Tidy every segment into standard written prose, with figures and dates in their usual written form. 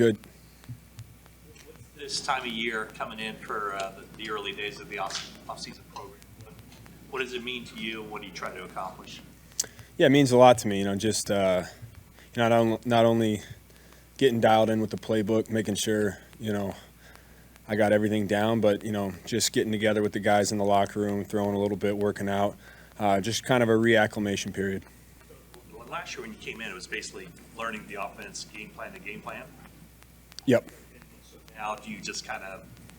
good. This time of year coming in for the early days of the off-season program, what does it mean to you? What do you try to accomplish? Yeah, it means a lot to me. Just not only getting dialed in with the playbook, making sure I got everything down, but just getting together with the guys in the locker room, throwing a little bit, working out, just kind of a reacclimation period. Well, last year when you came in, it was basically learning the offense, game plan. Yep. So now do you just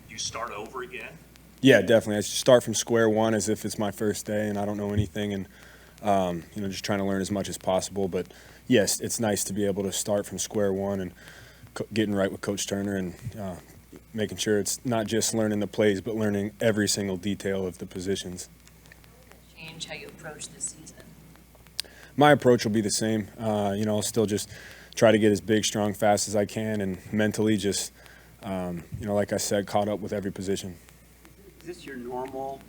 you start over again? Yeah, definitely. I start from square one as if it's my first day and I don't know anything, and just trying to learn as much as possible. But yes, it's nice to be able to start from square one and getting right with Coach Turner and making sure it's not just learning the plays, but learning every single detail of the positions. Change how you approach this season? My approach will be the same. I'll still just try to get as big, strong, fast as I can, and mentally just, like I said, caught up with every position. Is this your normal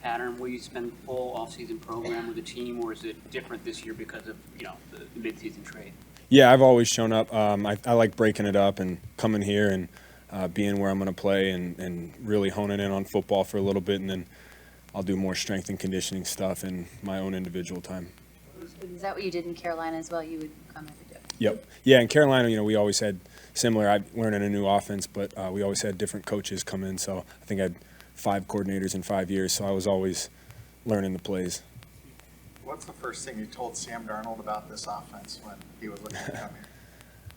pattern where you spend the full off-season program with the team, or is it different this year because of the mid-season trade? Yeah, I've always shown up. I like breaking it up and coming here and being where I'm going to play and really honing in on football for a little bit, and then I'll do more strength and conditioning stuff in my own individual time. Is that what you did in Carolina as well? You would come every day? Yep. Yeah, in Carolina, we always had similar. I'm learning a new offense, but we always had different coaches come in. So I think I had 5 coordinators in 5 years, so I was always learning the plays. What's the first thing you told Sam Darnold about this offense when he was looking to come here?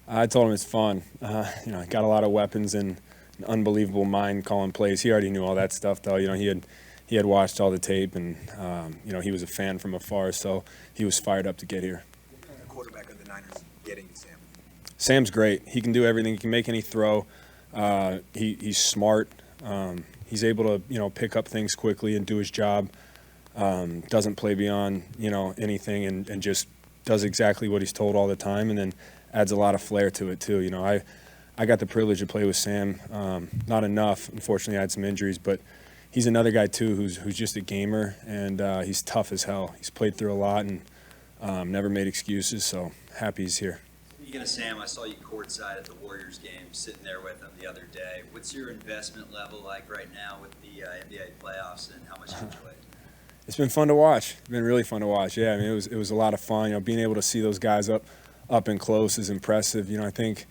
I told him it's fun. I got a lot of weapons and an unbelievable mind calling plays. He already knew all that stuff, though. He had watched all the tape, and he was a fan from afar, so he was fired up to get here. What kind of quarterback are the Niners getting to Sam? Sam's great. He can do everything. He can make any throw. He's smart. He's able to pick up things quickly and do his job. Doesn't play beyond anything, and just does exactly what he's told all the time, and then adds a lot of flair to it too. I got the privilege to play with Sam. Not enough, unfortunately. I had some injuries, but he's another guy too who's just a gamer, and he's tough as hell. He's played through a lot and never made excuses. So happy he's here. Speaking of Sam, I saw you courtside at the Warriors game, sitting there with him the other day. What's your investment level like right now with the NBA playoffs, and how much you enjoy it? It's been fun to watch. It's been really fun to watch. Yeah, I mean, it was a lot of fun. Being able to see those guys up and close is impressive. I think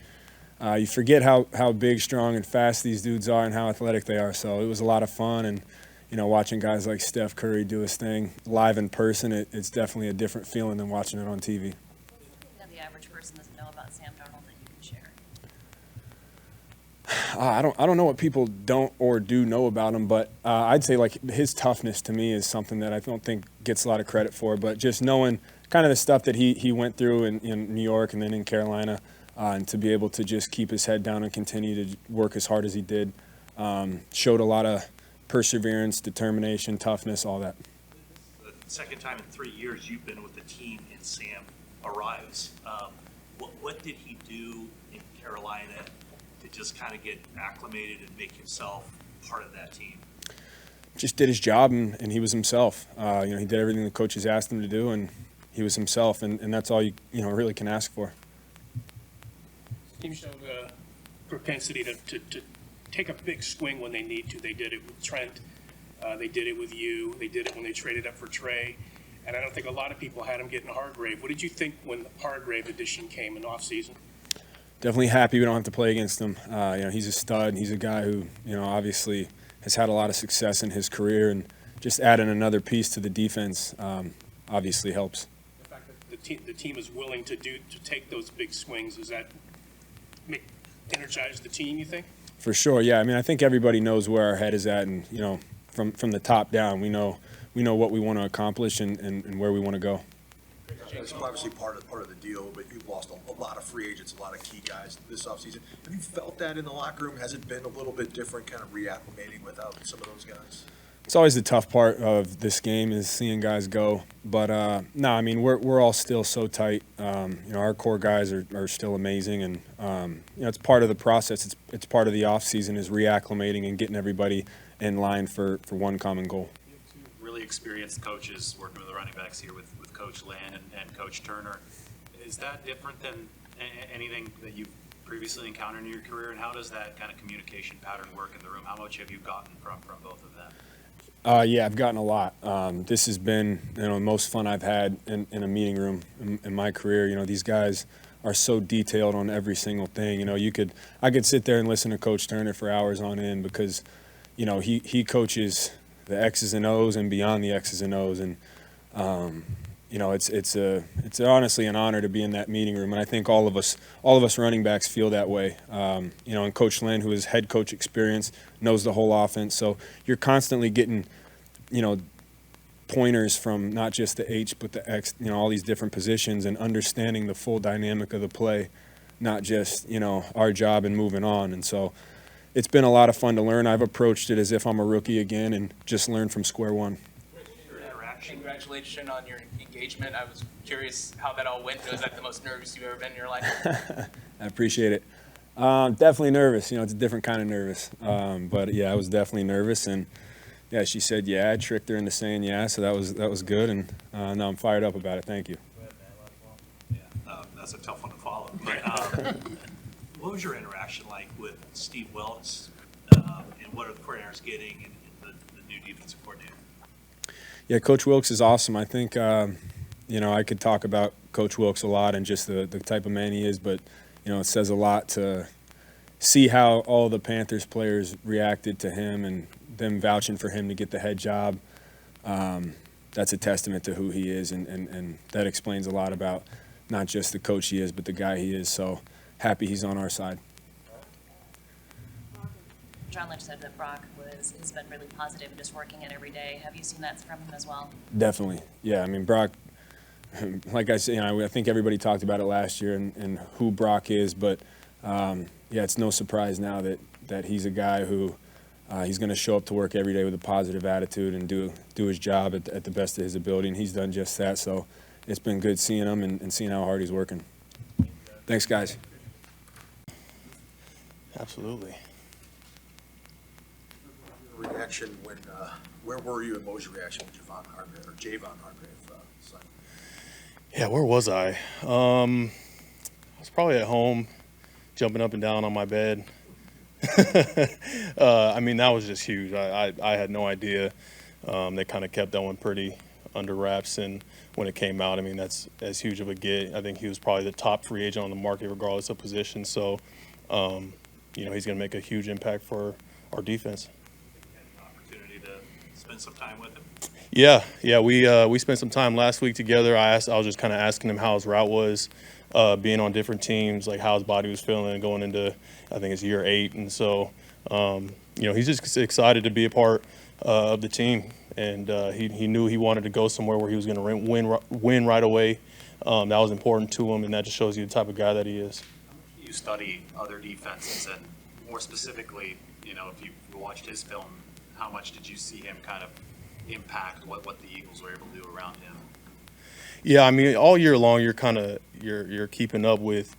you forget how big, strong, and fast these dudes are and how athletic they are. So it was a lot of fun, and watching guys like Steph Curry do his thing live in person, it's definitely a different feeling than watching it on TV. The average person doesn't know about Sam Darnold that you can share. I don't know what people don't or do know about him, but I'd say like his toughness to me is something that I don't think gets a lot of credit for. But just knowing kind of the stuff that he went through in New York and then in Carolina, and to be able to just keep his head down and continue to work as hard as he did, showed a lot of perseverance, determination, toughness, all that. The second time in 3 years you've been with the team and Sam arrives. What did he do in Carolina to just kind of get acclimated and make himself part of that team? Just did his job, and he was himself. He did everything the coaches asked him to do, and he was himself, and that's all you really can ask for. Team showed a propensity to take a big swing when they need to. They did it with Trent. They did it with you. They did it when they traded up for Trey. And I don't think a lot of people had him getting Hargrave. What did you think when the Hargrave addition came in offseason? Definitely happy we don't have to play against him. He's a stud. He's a guy who, obviously has had a lot of success in his career, and just adding another piece to the defense obviously helps. The fact that the team is willing to take those big swings, does that energize the team, you think? For sure, yeah. I mean, I think everybody knows where our head is at, and from the top down, we know what we want to accomplish and where we want to go. It's obviously part of the deal, but you've lost a lot of free agents, a lot of key guys this offseason. Have you felt that in the locker room? Has it been a little bit different, kind of reacclimating without some of those guys? It's always the tough part of this game is seeing guys go. But, no, I mean, we're all still so tight. Our core guys are still amazing, and, it's part of the process. It's part of the offseason is reacclimating and getting everybody in line for one common goal. Really experienced coaches working with the running backs here with Coach Land and Coach Turner. Is that different than anything that you've previously encountered in your career, and how does that kind of communication pattern work in the room? How much have you gotten from both of them? Yeah, I've gotten a lot. This has been, the most fun I've had in a meeting room in my career. These guys are so detailed on every single thing. I could sit there and listen to Coach Turner for hours on end because, he coaches the X's and O's and beyond the X's and O's, and it's honestly an honor to be in that meeting room, and I think all of us running backs feel that way. And Coach Lynn, who has head coach experience, knows the whole offense, so you're constantly getting, pointers from not just the H but the X, all these different positions, and understanding the full dynamic of the play, not just our job and moving on. And so it's been a lot of fun to learn. I've approached it as if I'm a rookie again and just learned from square one. Congratulations on your engagement. I was curious how that all went. Was that the most nervous you've ever been in your life? I appreciate it. Definitely nervous. It's a different kind of nervous. But yeah, I was definitely nervous, and yeah, she said yeah. I tricked her into saying yeah, so that was good, and now I'm fired up about it. Thank you. That's a tough one to follow. But what was your interaction like with Steve Wilkes, and what are the coordinators getting and the new defensive coordinator? Yeah, Coach Wilkes is awesome. I think, I could talk about Coach Wilkes a lot and just the type of man he is, but, it says a lot to see how all the Panthers players reacted to him and them vouching for him to get the head job. That's a testament to who he is, and that explains a lot about not just the coach he is, but the guy he is. So happy he's on our side. John Lynch said that Brock has been really positive and just working it every day. Have you seen that from him as well? Definitely. Yeah, Brock, like I said, I think everybody talked about it last year and who Brock is, but yeah, it's no surprise now that he's a guy who he's going to show up to work every day with a positive attitude and do his job at the best of his ability, and he's done just that. So it's been good seeing him and seeing how hard he's working. Thanks, guys. Absolutely. Reaction when, where were you and what was your reaction when Javon Hargrave signed? Yeah, where was I? I was probably at home, jumping up and down on my bed. That was just huge. I had no idea. They kind of kept that one pretty under wraps, and when it came out, that's as huge of a get. I think he was probably the top free agent on the market regardless of position. So, he's going to make a huge impact for our defense. Spend some time with him? Yeah, we spent some time last week together. I was just kind of asking him how his route was, being on different teams, like how his body was feeling going into, I think it's year 8, and so he's just excited to be a part of the team, and he knew he wanted to go somewhere where he was going to win right away. That was important to him, and that just shows you the type of guy that he is. You study other defenses, and more specifically, if you watched his film, how much did you see him kind of impact what the Eagles were able to do around him? Yeah, all year long you're keeping up with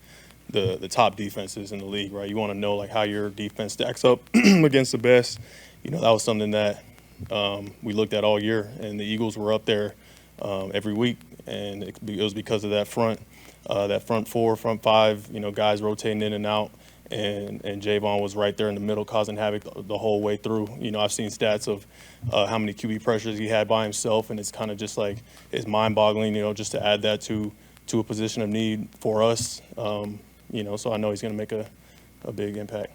the top defenses in the league, right? You want to know like how your defense stacks up against the best. That was something that we looked at all year, and the Eagles were up there every week, and it was because of that front four, front five, guys rotating in and out. And Javon was right there in the middle, causing havoc the whole way through. I've seen stats of how many QB pressures he had by himself, and it's kind of just like it's mind-boggling. Just to add that to a position of need for us. So I know he's going to make a big impact.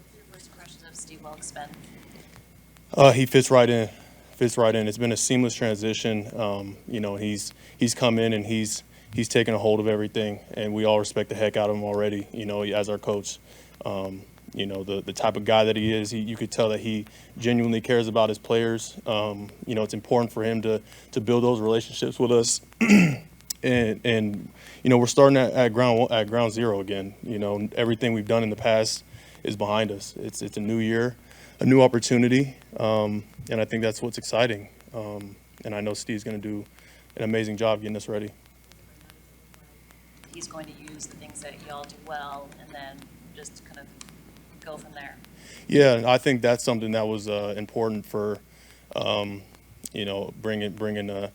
What's your first impressions of Steve Wilkes been? He fits right in. It's been a seamless transition. He's come in and he's taken a hold of everything, and we all respect the heck out of him already, as our coach. The type of guy that he is, you could tell that he genuinely cares about his players. It's important for him to build those relationships with us. and we're starting at ground zero again. Everything we've done in the past is behind us. It's a new year, a new opportunity, and I think that's what's exciting. And I know Steve's going to do an amazing job getting us ready. He's going to use the things that y'all do well and then just kind of go from there. Yeah, I think that's something that was important for, bringing a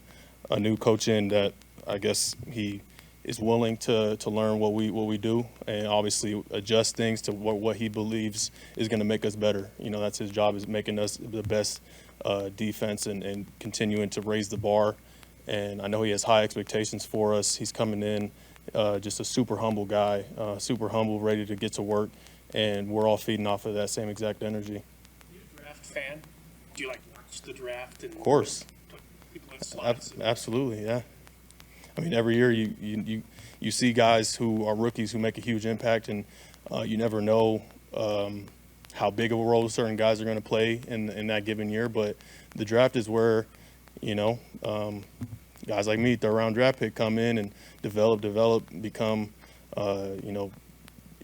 new coach in that I guess he is willing to learn what we do and obviously adjust things to what he believes is going to make us better. You know, that's his job, is making us the best defense and continuing to raise the bar. And I know he has high expectations for us. He's coming in just a super humble guy, super humble, ready to get to work, and we're all feeding off of that same exact energy. Are you a draft fan? Do you like watch the draft? And Of course. put people in slots? Absolutely, yeah. I mean, every year you see guys who are rookies who make a huge impact, and you never know how big of a role certain guys are going to play in that given year. But the draft is where, you know, guys like me, third-round draft pick, come in and develop, become, you know,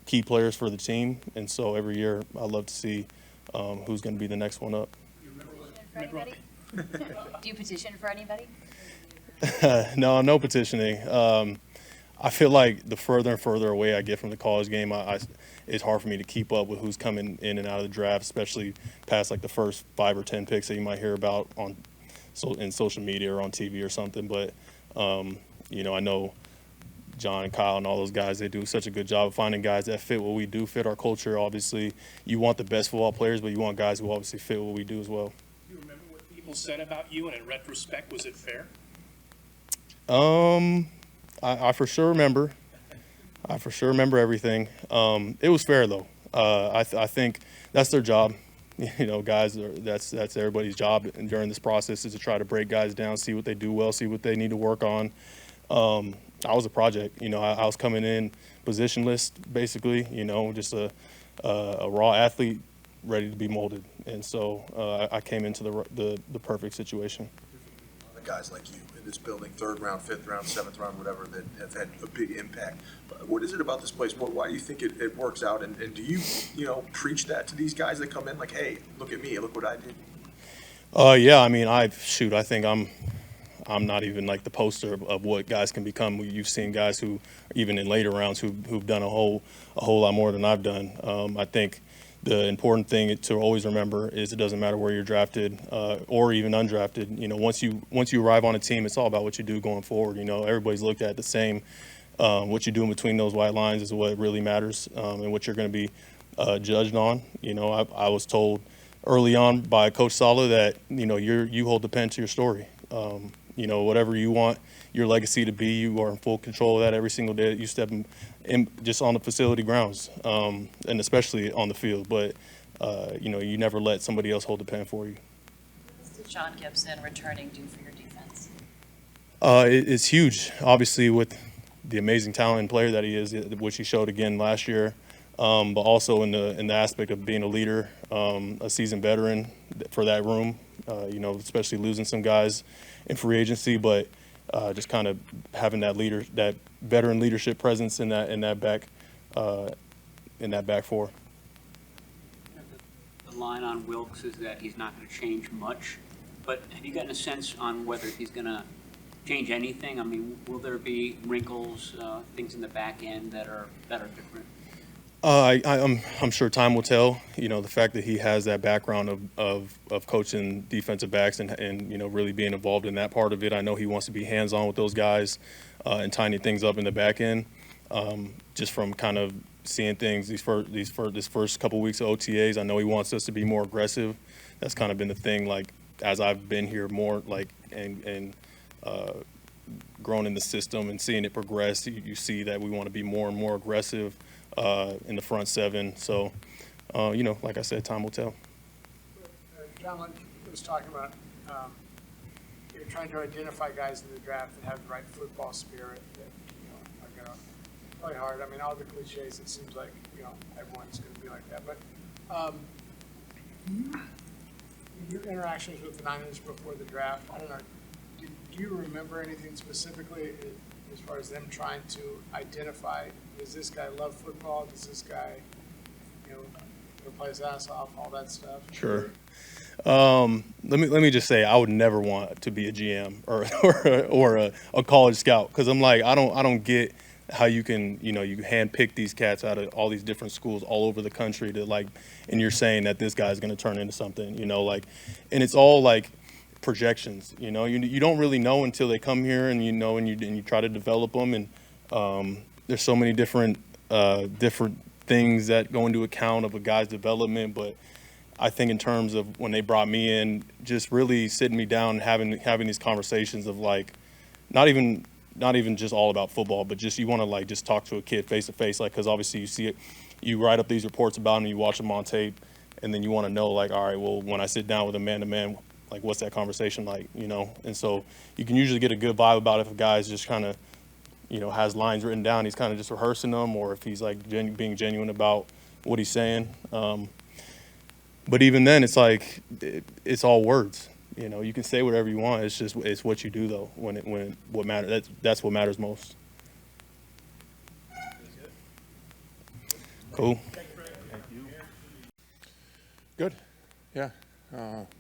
key players for the team. And so every year I love to see who's going to be the next one up. For anybody? Do you petition for anybody? No petitioning. I feel like the further and further away I get from the college game, it's hard for me to keep up with who's coming in and out of the draft, especially past like the first 5 or 10 picks that you might hear about in social media or on TV or something. But you know, I know John and Kyle and all those guys, they do such a good job of finding guys that fit what we do, fit our culture. Obviously, you want the best football players, but you want guys who obviously fit what we do as well. Do you remember what people said about you, and in retrospect, was it fair? I for sure remember. I for sure remember everything. It was fair though. I think that's their job. You know, guys, that's everybody's job and during this process is to try to break guys down, see what they do well, see what they need to work on. I was a project. You know, I was coming in positionless, basically. You know, just a raw athlete ready to be molded, and so I came into the perfect situation. The guys like you in this building, 3rd round, 5th round, 7th round, whatever, that have had a big impact. What is it about this place? Why do you think it works out? And do you preach that to these guys that come in, like, hey, look at me, look what I did? Yeah, I mean, I think I'm not even like the poster of what guys can become. You've seen guys who, even in later rounds, who've done a whole lot more than I've done. I think the important thing to always remember is it doesn't matter where you're drafted or even undrafted. You know, once you arrive on a team, it's all about what you do going forward. You know, everybody's looked at the same. What you do in between those white lines is what really matters, and what you're going to be judged on. You know, I was told early on by Coach Sala that, you know, you hold the pen to your story. You know, whatever you want your legacy to be, you are in full control of that every single day that you step in just on the facility grounds, and especially on the field. But, you know, you never let somebody else hold the pen for you. What does John Gibson returning do for your defense? It's huge, obviously, with the amazing talent and player that he is, which he showed again last year, but also in the aspect of being a leader, a seasoned veteran for that room, you know, especially losing some guys in free agency, but just kind of having that veteran leadership presence in that back four. The line on Wilkes is that he's not going to change much, but have you gotten a sense on whether he's going to change anything? I mean, will there be wrinkles, things in the back end that are different? I'm sure time will tell. You know, the fact that he has that background of coaching defensive backs and you know, really being involved in that part of it. I know he wants to be hands-on with those guys and tidying things up in the back end. Just from kind of seeing things this first couple weeks of OTAs, I know he wants us to be more aggressive. That's kind of been the thing. Like as I've been here more, like and grown in the system and seeing it progress, you see that we want to be more and more aggressive in the front seven. So, you know, like I said, time will tell. John was talking about you're trying to identify guys in the draft that have the right football spirit that, you know, are going to play hard. I mean, all the cliches, it seems like, you know, everyone's going to be like that. But your interactions with the Niners before the draft, I don't know, do you remember anything specifically as far as them trying to identify, does this guy love football? Does this guy, you know, play his ass off, all that stuff? Sure. Let me just say, I would never want to be a GM or a college scout, because I'm like, I don't get how you can, you know, you handpick these cats out of all these different schools all over the country to, like, and you're saying that this guy's going to turn into something, you know, like, and it's all like projections, you know, you don't really know until they come here, and you know, and you try to develop them, and There's so many different things that go into account of a guy's development, but I think in terms of when they brought me in, just really sitting me down and having these conversations of like, not even just all about football, but just you want to like just talk to a kid face to face, like, because obviously you see it, you write up these reports about him, you watch them on tape, and then you want to know like, all right, well, when I sit down with a man to man, like what's that conversation like, you know? And so you can usually get a good vibe about if a guy's just kind of, you know, has lines written down, he's kind of just rehearsing them, or if he's like being genuine about what he's saying. But even then, it's like it's all words. You know, you can say whatever you want. It's what you do though. What matters. That's what matters most. Cool. Good. Yeah.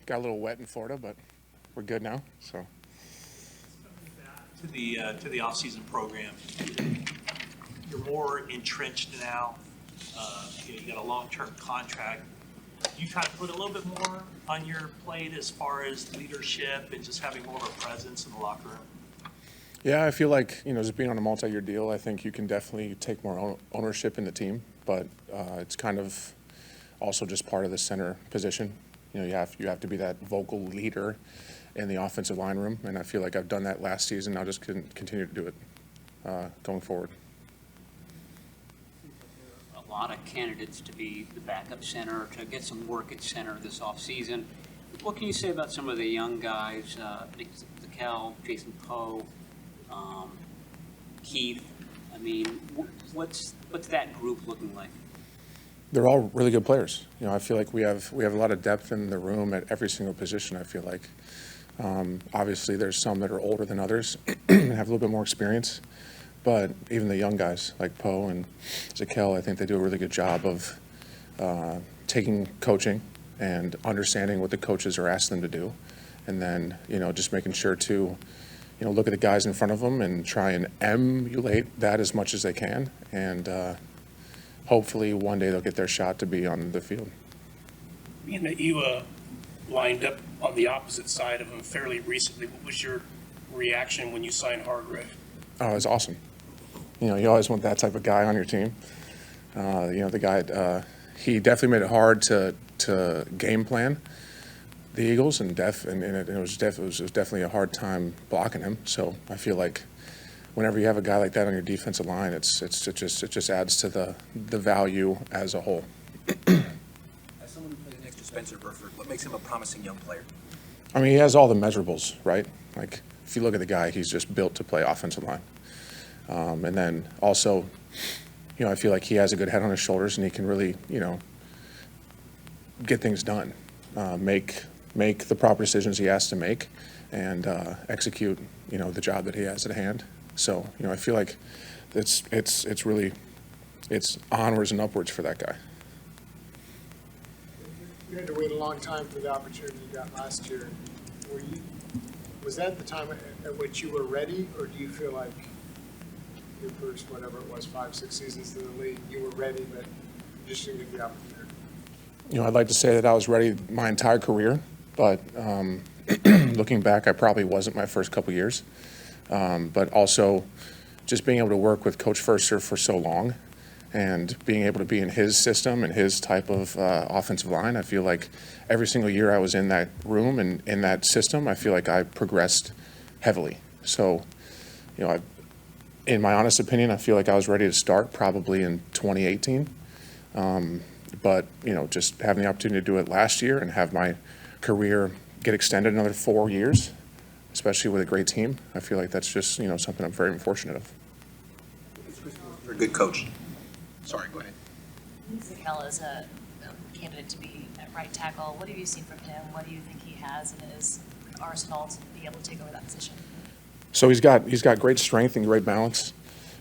Got a little wet in Florida, but we're good now. So. To the offseason program, you're more entrenched now. You got a long-term contract. You kind of put a little bit more on your plate as far as leadership and just having more of a presence in the locker room. Yeah, I feel like, you know, just being on a multi-year deal, I think you can definitely take more ownership in the team, but it's kind of also just part of the center position. You know, you have to be that vocal leader in the offensive line room, and I feel like I've done that last season. I'll just continue to do it going forward. A lot of candidates to be the backup center, to get some work at center this offseason. What can you say about some of the young guys, Nick Zakel, Jason Poe, Keith? I mean, what's that group looking like? They're all really good players. You know, I feel like we have a lot of depth in the room at every single position. I feel like obviously there's some that are older than others and have a little bit more experience, but even the young guys like Poe and Zakel, I think they do a really good job of taking coaching and understanding what the coaches are asking them to do, and then, you know, just making sure to, you know, look at the guys in front of them and try and emulate that as much as they can, and hopefully one day they'll get their shot to be on the field. Being that you lined up on the opposite side of him fairly recently, what was your reaction when you signed Hargrave? Oh, it was awesome. You know, you always want that type of guy on your team. You know, the guy, he definitely made it hard to game plan the Eagles, and it was definitely a hard time blocking him. So I feel like whenever you have a guy like that on your defensive line, it just adds to the value as a whole. As someone who plays next to Spencer Burford, what makes him a promising young player? I mean, he has all the measurables, right? Like, if you look at the guy, he's just built to play offensive line. And then also, you know, I feel like he has a good head on his shoulders, and he can really, you know, get things done, make the proper decisions he has to make, and execute, you know, the job that he has at hand. So, you know, I feel like it's onwards and upwards for that guy. You had to wait a long time for the opportunity you got last year. Was that the time at which you were ready, or do you feel like your first, whatever it was, 5-6 seasons in the league, you were ready, but you just didn't get the opportunity? You know, I'd like to say that I was ready my entire career, but looking back, I probably wasn't my first couple years. But also just being able to work with Coach Furster for so long and being able to be in his system and his type of offensive line, I feel like every single year I was in that room and in that system, I feel like I progressed heavily. So, you know, in my honest opinion, I feel like I was ready to start probably in 2018. But, you know, just having the opportunity to do it last year and have my career get extended another 4 years, especially with a great team, I feel like that's just, you know, something I'm very fortunate of. You're a good coach. Sorry, go ahead. Zakel is a candidate to be at right tackle. What have you seen from him? What do you think he has in his arsenal to be able to take over that position? So he's got great strength and great balance.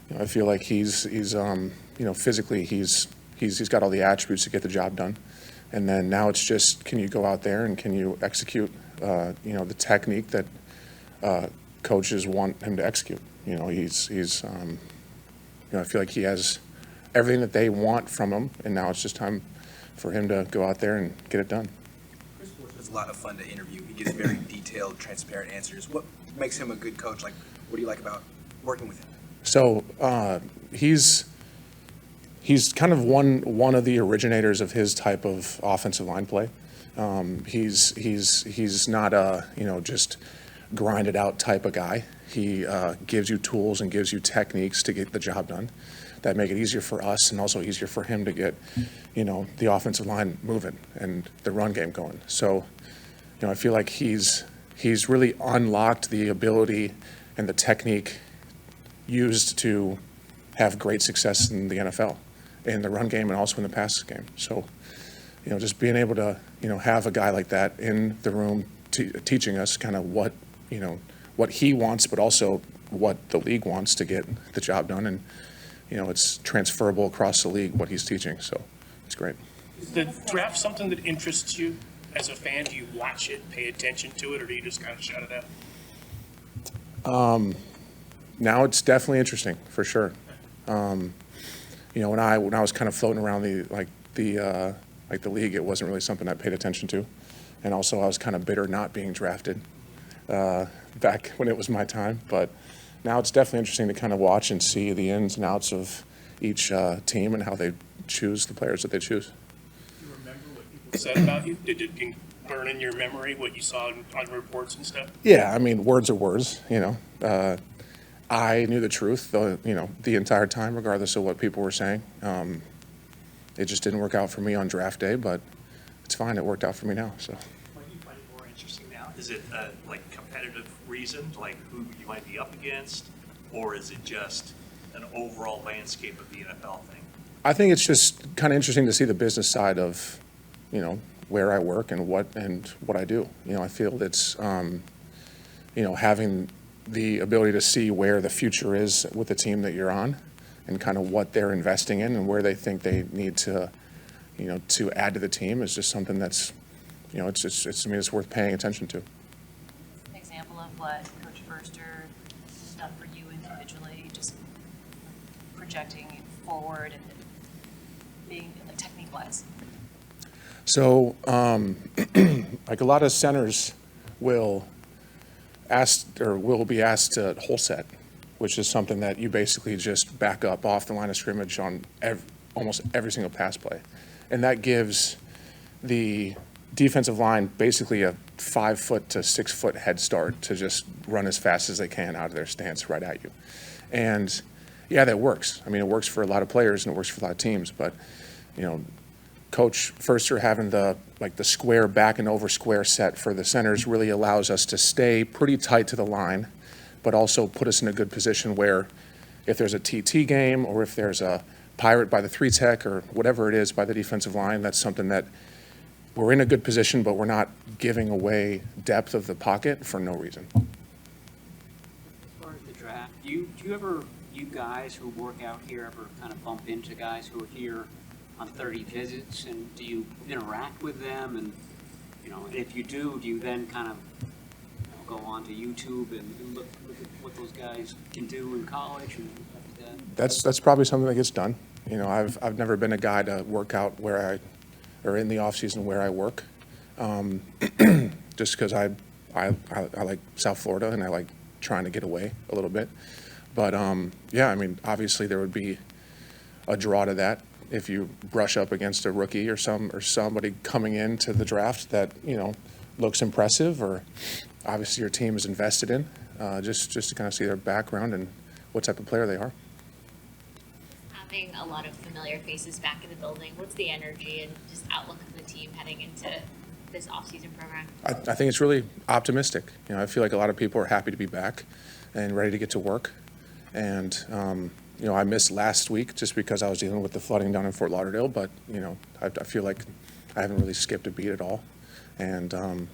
You know, I feel like he's you know, physically he's got all the attributes to get the job done. And then now it's just, can you go out there and can you execute you know, the technique that coaches want him to execute. You know, he's you know, I feel like he has everything that they want from him, and now it's just time for him to go out there and get it done. Chris was a lot of fun to interview. He gives very detailed, transparent answers. What makes him a good coach? Like, what do you like about working with him? So he's kind of one of the originators of his type of offensive line play. He's not a just grinded out type of guy. He gives you tools and gives you techniques to get the job done that make it easier for us and also easier for him to get the offensive line moving and the run game going. So I feel like he's really unlocked the ability and the technique used to have great success in the NFL, in the run game and also in the pass game. So, just being able to, have a guy like that in the room teaching us kind of what he wants, but also what the league wants to get the job done. And, it's transferable across the league, what he's teaching. So it's great. Is the draft something that interests you as a fan? Do you watch it, pay attention to it, or do you just kind of shut it out? Now it's definitely interesting for sure. When I was kind of floating around the league, it wasn't really something I paid attention to, and also I was kind of bitter not being drafted back when it was my time. But now it's definitely interesting to kind of watch and see the ins and outs of each team and how they choose the players that they choose. Do you remember what people said about you? Did it burn in your memory what you saw on reports and stuff? Yeah, I mean, words are words. I knew the truth, the entire time, regardless of what people were saying. It just didn't work out for me on draft day, but it's fine. It worked out for me now. So. Why do you find it more interesting now? Is it competitive reason, like who you might be up against, or is it just an overall landscape of the NFL thing? I think it's just kind of interesting to see the business side of, where I work and what I do. I feel it's, having the ability to see where the future is with the team that you're on and kind of what they're investing in and where they think they need to, to add to the team is just something that's, it's worth paying attention to. An example of what Coach Burster has done for you individually, just projecting forward and being technique-wise. So, like a lot of centers will be asked to whole set, which is something that you basically just back up off the line of scrimmage on almost every single pass play. And that gives the defensive line basically a 5 foot to 6 foot head start to just run as fast as they can out of their stance right at you. And yeah, that works. I mean, it works for a lot of players and it works for a lot of teams, but Coach Furster having the square back and over square set for the centers really allows us to stay pretty tight to the line, but also put us in a good position where if there's a TT game or if there's a pirate by the 3-tech or whatever it is by the defensive line, that's something that we're in a good position, but we're not giving away depth of the pocket for no reason. As far as the draft, do you guys who work out here ever kind of bump into guys who are here on 30 visits, and do you interact with them? And if you do you then kind of go on to YouTube and look at what those guys can do in college and stuff like that? That's probably something that gets done. I've never been a guy to work out or in the off season where I work, just because I like South Florida and I like trying to get away a little bit. But yeah, I mean, obviously there would be a draw to that if you brush up against a rookie or somebody coming into the draft that looks impressive or obviously your team is invested in, just to kind of see their background and what type of player they are. Having a lot of familiar faces back in the building, what's the energy and just outlook of the team heading into this offseason program? I think it's really optimistic. I feel like a lot of people are happy to be back and ready to get to work. And I missed last week just because I was dealing with the flooding down in Fort Lauderdale, but I feel like I haven't really skipped a beat at all. And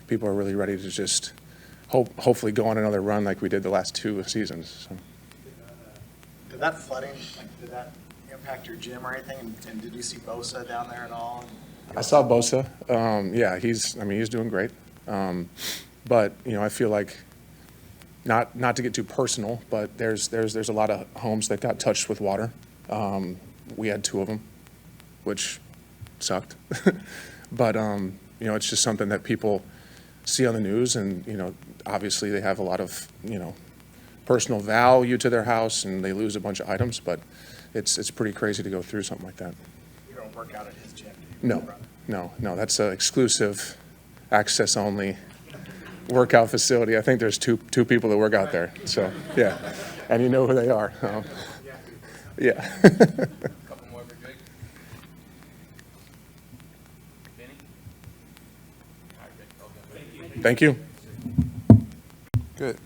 people are really ready to just hopefully go on another run like we did the last 2 seasons. So. Did that flooding, did that impact your gym or anything? And did you see Bosa down there at all? I saw Bosa. Yeah, he's doing great. But I feel like not to get too personal, but there's a lot of homes that got touched with water. We had 2 of them, which sucked. But it's just something that people see on the news, and obviously they have a lot of personal value to their house and they lose a bunch of items, but it's pretty crazy to go through something like that. You don't work out at his gym, do you? No, that's an exclusive, access only workout facility. I think there's two people that work out there, so, yeah, and you know who they are. Yeah. Couple more for Jake. Vinny? All right, Jake, all good. Thank you. Good.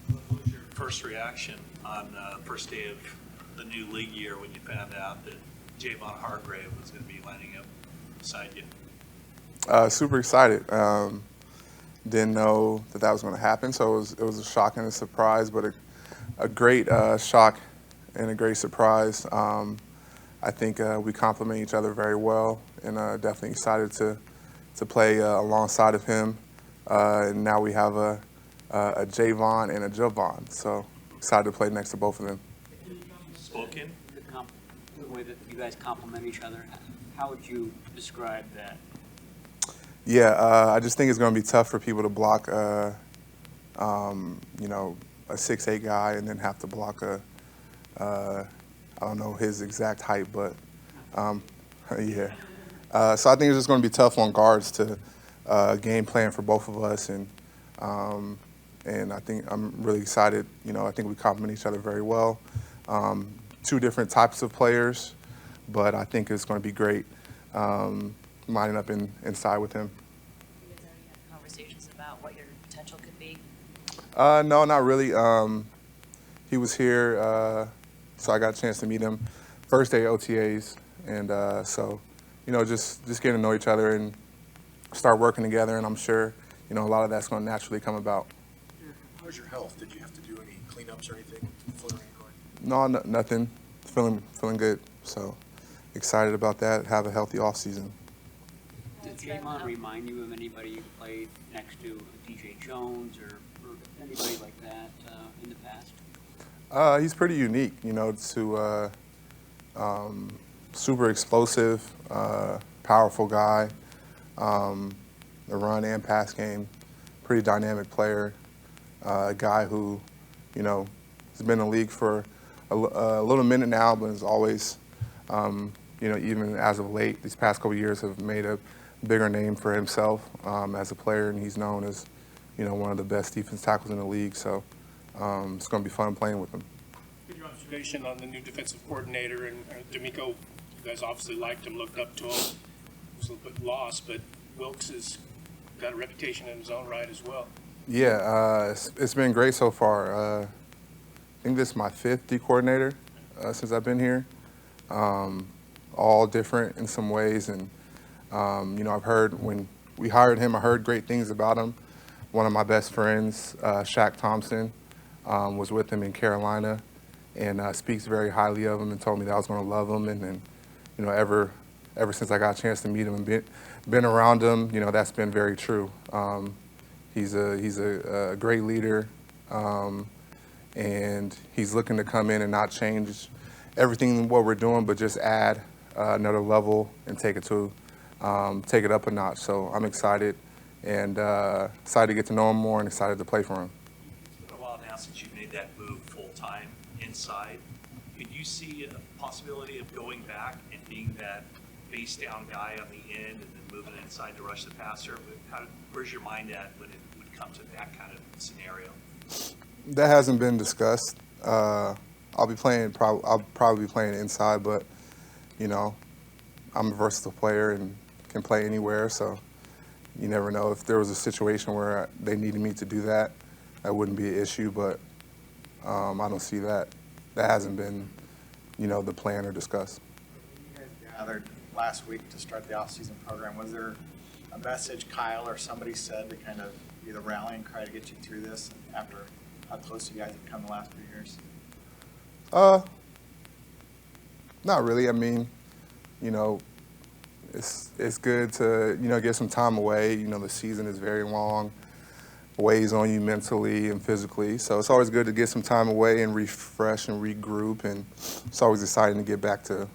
What was your first reaction on first day of the new league year when you found out that Javon Hargrave was going to be lining up beside you? Super excited. Didn't know that was going to happen, so it was a shock and a surprise, but a great shock and a great surprise. I think we complement each other very well, and definitely excited to play alongside of him. And now we have a Javon and a Javon, so excited to play next to both of them. Spoken? The way that you guys complement each other, how would you describe that? Yeah, I just think it's going to be tough for people to block, a 6'8" guy and then have to block I don't know his exact height, but yeah. So I think it's just going to be tough on guards to game plan for both of us, and I think I'm really excited. I think we complement each other very well. Two different types of players, but I think it's going to be great lining up inside with him. You guys already had conversations about what your potential could be? No, not really. He was here, so I got a chance to meet him first day OTAs, and so just getting to know each other and start working together, and I'm sure a lot of that's going to naturally come about. How's your health? Did you have to do any cleanups or anything? No, nothing. Feeling good. So excited about that. Have a healthy off season. Did Javon remind you of anybody you played next to, DJ Jones or anybody like that in the past? He's pretty unique, to super explosive, powerful guy, the run and pass game, pretty dynamic player, a guy who, has been in the league for a little minute now, but is always, even as of late, these past couple of years have made a bigger name for himself as a player, and he's known as, one of the best defense tackles in the league. So it's going to be fun playing with him. Your observation on the new defensive coordinator and D'Amico, you guys obviously liked him, looked up to him. Was a little bit lost, but Wilkes has got a reputation in his own right as well. Yeah, it's been great so far. I think this is my 5th D coordinator since I've been here. All different in some ways, and I've heard when we hired him, I heard great things about him. One of my best friends, Shaq Thompson, was with him in Carolina, and speaks very highly of him and told me that I was going to love him. And ever since I got a chance to meet him and been around him, that's been very true. He's a great leader, and he's looking to come in and not change everything what we're doing, but just add another level and take it up a notch. So I'm excited, and excited to get to know him more, and excited to play for him. It's been a while now since you made that move full-time inside. Could you see a possibility of going back and being that face-down guy on the end and then moving inside to rush the passer? Where's your mind at when it would come to that kind of scenario? That hasn't been discussed. I'll probably be playing inside, but I'm a versatile player and can play anywhere. So you never know. If there was a situation where they needed me to do that, that wouldn't be an issue. But I don't see that. That hasn't been, the plan or discussed. You guys gathered last week to start the off-season program. Was there a message Kyle or somebody said to kind of be the rallying cry to get you through this after how close you guys have come the last few years? Not really. I mean, it's good to, get some time away. The season is very long, weighs on you mentally and physically. So it's always good to get some time away and refresh and regroup. And it's always exciting to get back to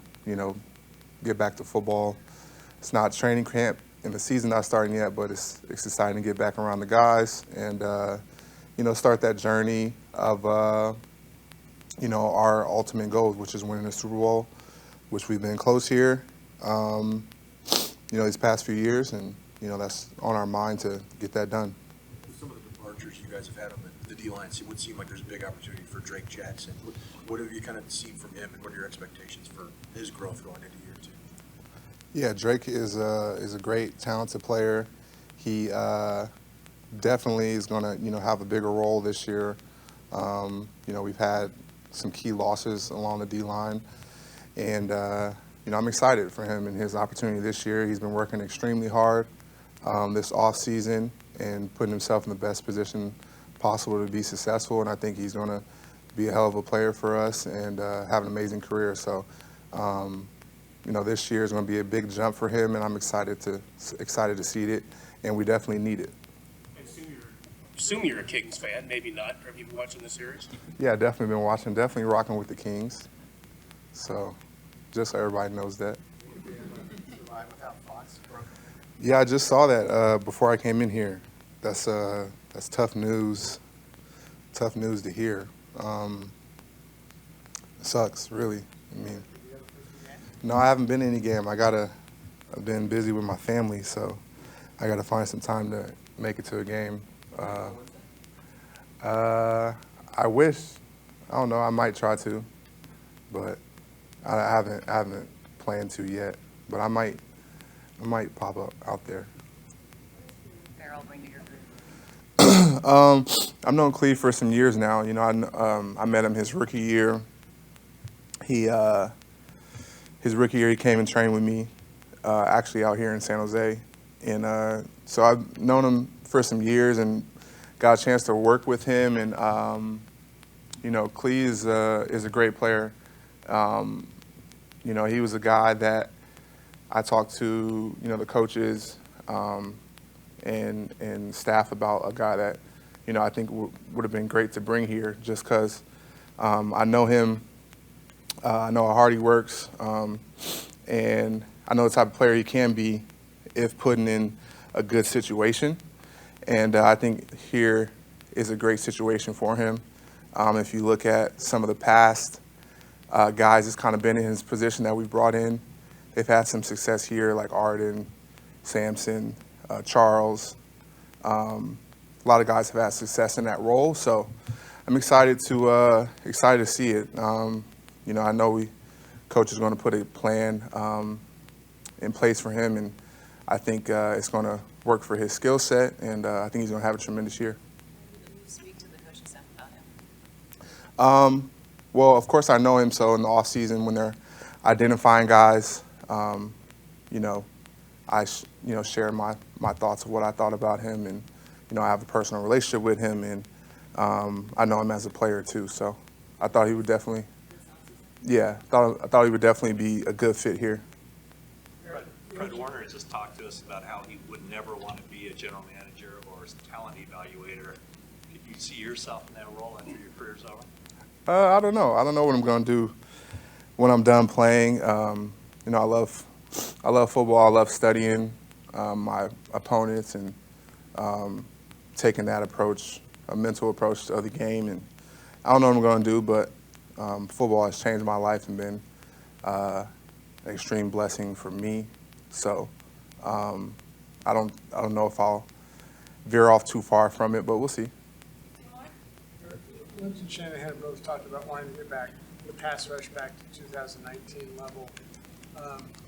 football. It's not training camp and the season not starting yet, but it's exciting to get back around the guys and, start that journey of, our ultimate goals, which is winning the Super Bowl, which we've been close here, these past few years, and, that's on our mind to get that done. Some of the departures you guys have had on the D-line, it would seem like there's a big opportunity for Drake Jackson. What have you kind of seen from him, and what are your expectations for his growth going into year two? Yeah, Drake is a great, talented player. He definitely is going to, have a bigger role this year. We've had some key losses along the D-line, and I'm excited for him and his opportunity this year. He's been working extremely hard this offseason and putting himself in the best position possible to be successful, and I think he's going to be a hell of a player for us and have an amazing career. So, this year is going to be a big jump for him, and I'm excited to see it, and we definitely need it. Assume you're a Kings fan, maybe not. Have you been watching the series? Yeah, definitely been watching, definitely rocking with the Kings. So, just so everybody knows that. Yeah, I just saw that before I came in here. That's tough news. Tough news to hear. Sucks, really. I mean, no, I haven't been to any game. I've been busy with my family, so I gotta find some time to make it to a game. I wish. I don't know. I might try to, but I haven't planned to yet. But I might pop up out there. Farrell bring to your group? I've known Cleve for some years now. I met him his rookie year. His rookie year, he came and trained with me, actually out here in San Jose. And so I've known him for some years and got a chance to work with him. And, Cleve is a great player. He was a guy that I talked to, the coaches and staff about, a guy that, I think would have been great to bring here just because I know him. I know how hard he works, and I know the type of player he can be if put in a good situation. And I think here is a great situation for him. If you look at some of the past guys that's kind of been in his position that we've brought in, they've had some success here, like Arden, Sampson, Charles. A lot of guys have had success in that role, so I'm excited to see it. I know coach is going to put a plan in place for him, and I think it's going to work for his skill set, and I think he's going to have a tremendous year. Can you speak to the coaching staff about him? Well, of course I know him, so in the off season when they're identifying guys, I share my thoughts of what I thought about him, and I have a personal relationship with him, and I know him as a player too. So I thought he would definitely, I thought he would definitely be a good fit here. Fred Warner has just talked to us about how he would never want to be a general manager or a talent evaluator. Could you see yourself in that role after your career's over? I don't know. I don't know what I'm going to do when I'm done playing. I love football. I love studying my opponents and taking that approach, a mental approach to the game. And I don't know what I'm going to do, but football has changed my life and been an extreme blessing for me. So I don't know if I'll veer off too far from it, but we'll see. Lynch and Shanahan both talked about wanting to get back the pass rush back to 2019 level.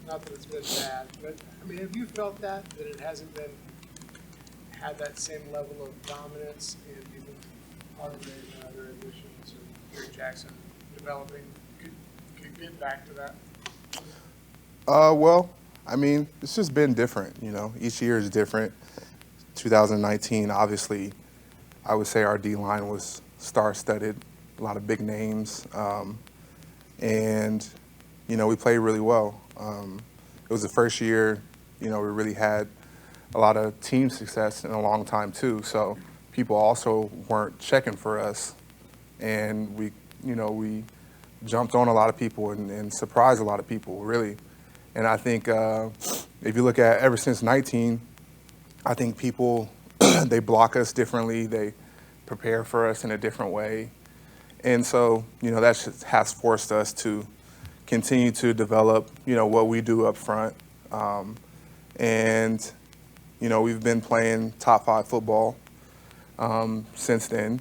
Not that it's been bad, but have you felt that it hasn't had that same level of dominance, and even Hargrave and other additions, and Gary Jackson developing could get back to that? Well, it's just been different. Each year is different. 2019, obviously, I would say our D-line was star-studded, a lot of big names, and we played really well. It was the first year, we really had a lot of team success in a long time too. So people also weren't checking for us, and we jumped on a lot of people and surprised a lot of people, really. And I think if you look at ever since 19, I think people they block us differently. They prepare for us in a different way. And so, that has forced us to continue to develop, what we do up front. And, we've been playing top 5 football since then.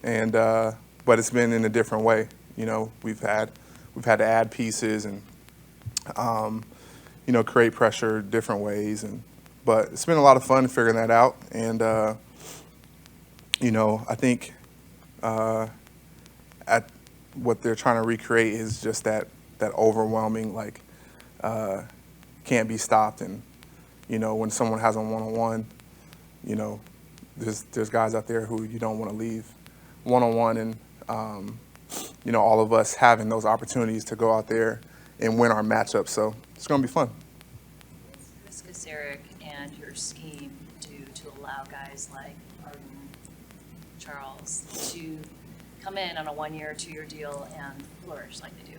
And, but it's been in a different way. We've had to add pieces and, create pressure different ways. But it's been a lot of fun figuring that out. And, I think at what they're trying to recreate is just that overwhelming, can't be stopped. And, when someone has a one-on-one, there's guys out there who you don't want to leave one-on-one. And, all of us having those opportunities to go out there and win our matchup. So it's going to be fun. What's the risk is Arik and your scheme to allow guys like Arden, Charles to come in on a 1-year or 2-year deal and flourish like they do?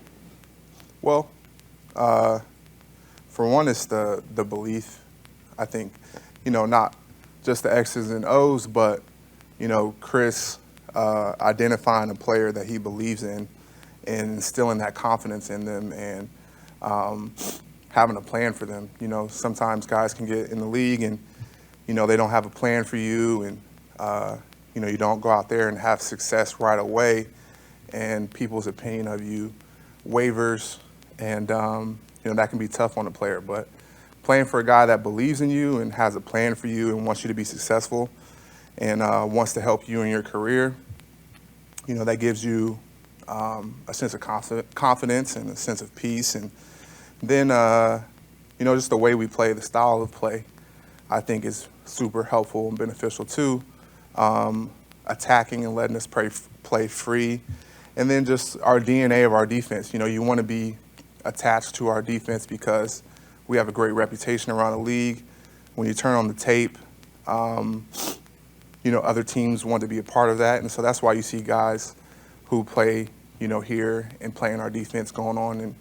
Well, for one, it's the belief. I think, not just the X's and O's, but, Chris identifying a player that he believes in and instilling that confidence in them and having a plan for them. Sometimes guys can get in the league and, they don't have a plan for you and, you don't go out there and have success right away and people's opinion of you wavers and, that can be tough on a player. But playing for a guy that believes in you and has a plan for you and wants you to be successful and wants to help you in your career, that gives you a sense of confidence and a sense of peace. And then, just the way we play, the style of play, I think is super helpful and beneficial too. Attacking and letting us play free. And then just our DNA of our defense. You want to be attached to our defense because we have a great reputation around the league. When you turn on the tape, other teams want to be a part of that. And so that's why you see guys who play, here and play in our defense going on and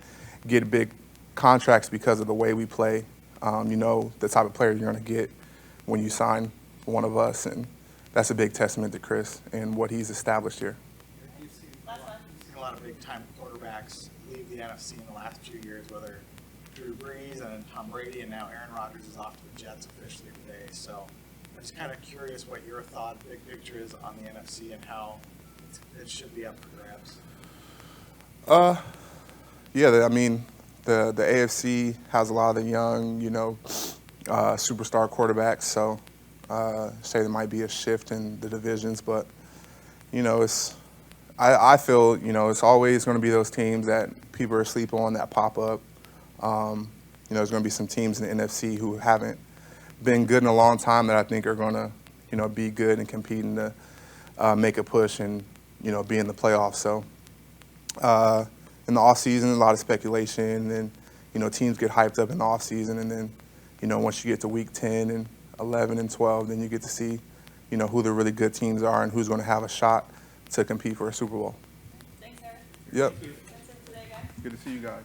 get big contracts because of the way we play. The type of player you're going to get when you sign one of us. And that's a big testament to Chris and what he's established here. You've seen a lot of big-time quarterbacks leave the NFC in the last few years, whether Drew Brees and Tom Brady, and now Aaron Rodgers is off to the Jets officially today. So I'm just kind of curious what your thought, big picture, is on the NFC and how it should be up for grabs. Yeah, I mean, the AFC has a lot of the young, superstar quarterbacks. So say there might be a shift in the divisions, but I feel it's always going to be those teams that people are asleep on that pop up. There's going to be some teams in the NFC who haven't been good in a long time that I think are going to be good and competing to make a push and be in the playoffs. So in the off season, a lot of speculation, and teams get hyped up in the off season, and then once you get to week 10 and 11 and 12, then you get to see who the really good teams are and who's going to have a shot to compete for a Super Bowl. Thanks, Eric. Yep. That's it today, guys. Good to see you guys.